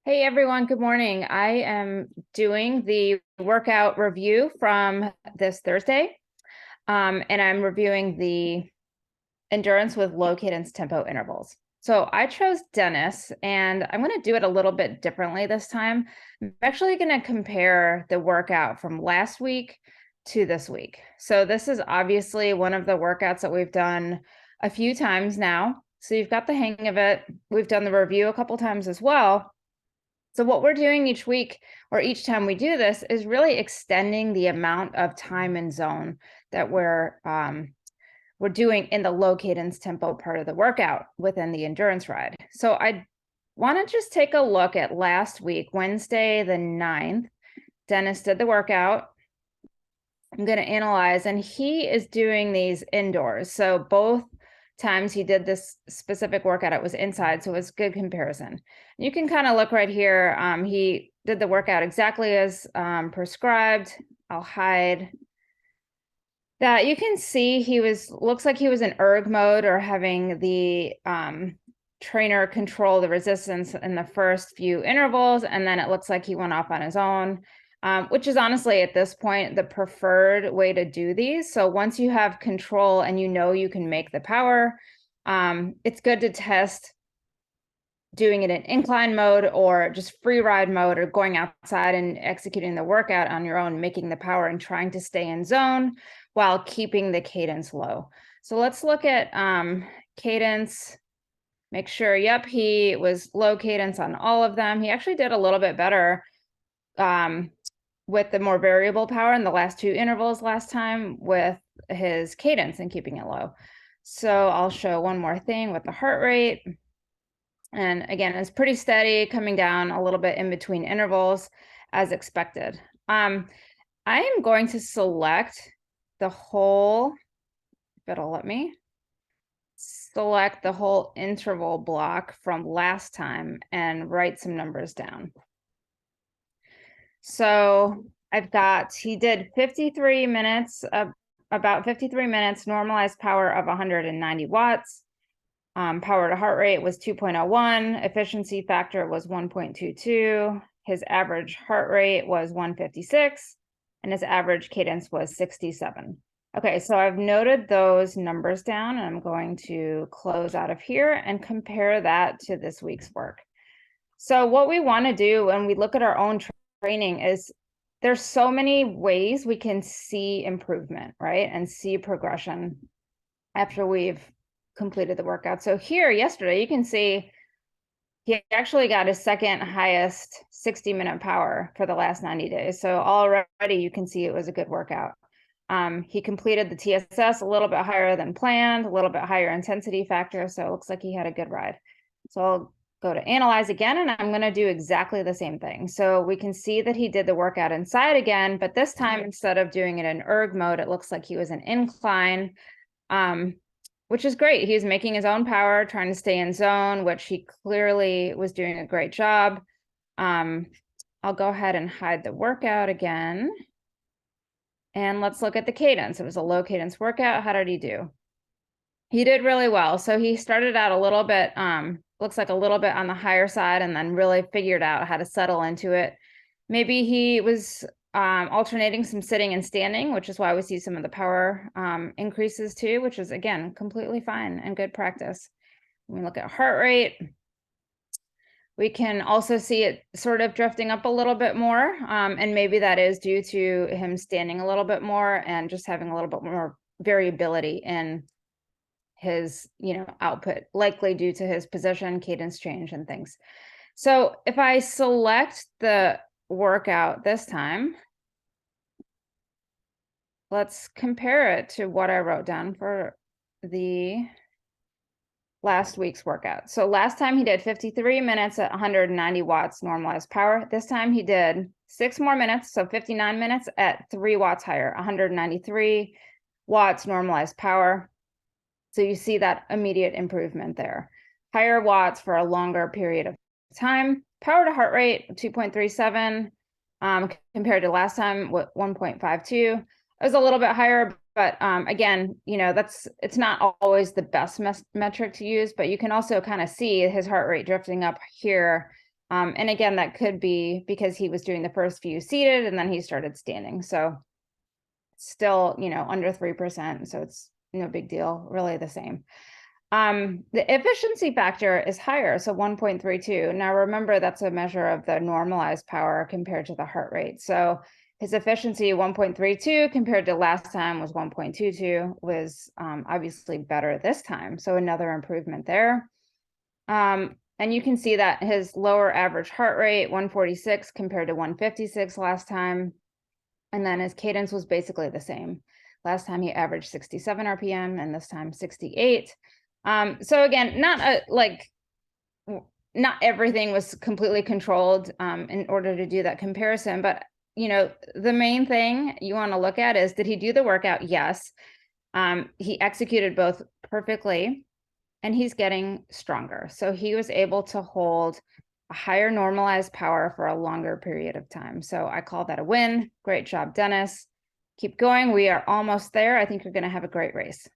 Hey everyone, good morning. I am doing the workout review from this Thursday, and I'm reviewing the endurance with low cadence tempo intervals. So I chose Dennis, and I'm going to do it a little bit differently this time. I'm actually going to compare the workout from last week to this week. So this is obviously one of the workouts that we've done a few times now. So you've got the hang of it. We've done the review a couple times as well. So what we're doing each week or each time we do this is really extending the amount of time and zone that we're doing in the low cadence tempo part of the workout within the endurance ride. So I want to just take a look at last week, Wednesday the 9th. Dennis did the workout. I'm going to analyze, and he is doing these indoors. So both times he did this specific workout, it was inside, so it was good comparison. You can kind of look right here. He did the workout exactly as prescribed. I'll hide that. You can see looks like he was in erg mode, or having the trainer control the resistance in the first few intervals, and then it looks like he went off on his own. Which is honestly at this point the preferred way to do these. So once you have control and you know you can make the power, it's good to test doing it in incline mode or just free ride mode, or going outside and executing the workout on your own, making the power and trying to stay in zone while keeping the cadence low. So let's look at cadence. Make sure, yep, he was low cadence on all of them. He actually did a little bit better with the more variable power in the last two intervals last time with his cadence and keeping it low. So I'll show one more thing with the heart rate. And again, it's pretty steady, coming down a little bit in between intervals as expected. I am going to select the whole, if it'll let me, select the whole interval block from last time and write some numbers down. So I've got, he did 53 minutes, about 53 minutes, normalized power of 190 watts. Power to heart rate was 2.01. Efficiency factor was 1.22. His average heart rate was 156, and his average cadence was 67. Okay, so I've noted those numbers down, and I'm going to close out of here and compare that to this week's work. So what we want to do when we look at our own training is there's so many ways we can see improvement, right? And see progression after we've completed the workout. So here yesterday, you can see he actually got his second highest 60-minute power for the last 90 days. So already you can see it was a good workout. He completed the TSS a little bit higher than planned, a little bit higher intensity factor. So it looks like he had a good ride. So I'll go to analyze again, and I'm going to do exactly the same thing. So we can see that he did the workout inside again, but this time, instead of doing it in erg mode, it looks like he was in incline, which is great. He's making his own power, trying to stay in zone, which he clearly was doing a great job. I'll go ahead and hide the workout again. And let's look at the cadence. It was a low cadence workout. How did he do? He did really well. So he started out a little bit, looks like a little bit on the higher side, and then really figured out how to settle into it. Maybe he was alternating some sitting and standing, which is why we see some of the power increases too, which is, again, completely fine and good practice. When we look at heart rate, we can also see it sort of drifting up a little bit more. And maybe that is due to him standing a little bit more and just having a little bit more variability in his, output, likely due to his position, cadence change, and things. So if I select the workout this time, let's compare it to what I wrote down for the last week's workout. So last time he did 53 minutes at 190 watts normalized power. This time he did 6 more minutes, so 59 minutes at 3 watts higher, 193 watts normalized power. So you see that immediate improvement there. Higher watts for a longer period of time. Power to heart rate, 2.37, compared to last time, 1.52. It was a little bit higher, but again, it's not always the best metric to use, but you can also kind of see his heart rate drifting up here And again, that could be because he was doing the first few seated and then he started standing. So still, you know, under 3%. So it's no big deal, really the same. The efficiency factor is higher, so 1.32. Now remember, that's a measure of the normalized power compared to the heart rate. So his efficiency 1.32 compared to last time was 1.22, was obviously better this time. So another improvement there. And you can see that his lower average heart rate, 146 compared to 156 last time. And then his cadence was basically the same. Last time he averaged 67 RPM and this time 68. So again, not everything was completely controlled in order to do that comparison, but you know, the main thing you want to look at is, did he do the workout? Yes. He executed both perfectly and he's getting stronger. So he was able to hold a higher normalized power for a longer period of time. So I call that a win. Great job, Dennis. Keep going. We are almost there. I think you're going to have a great race.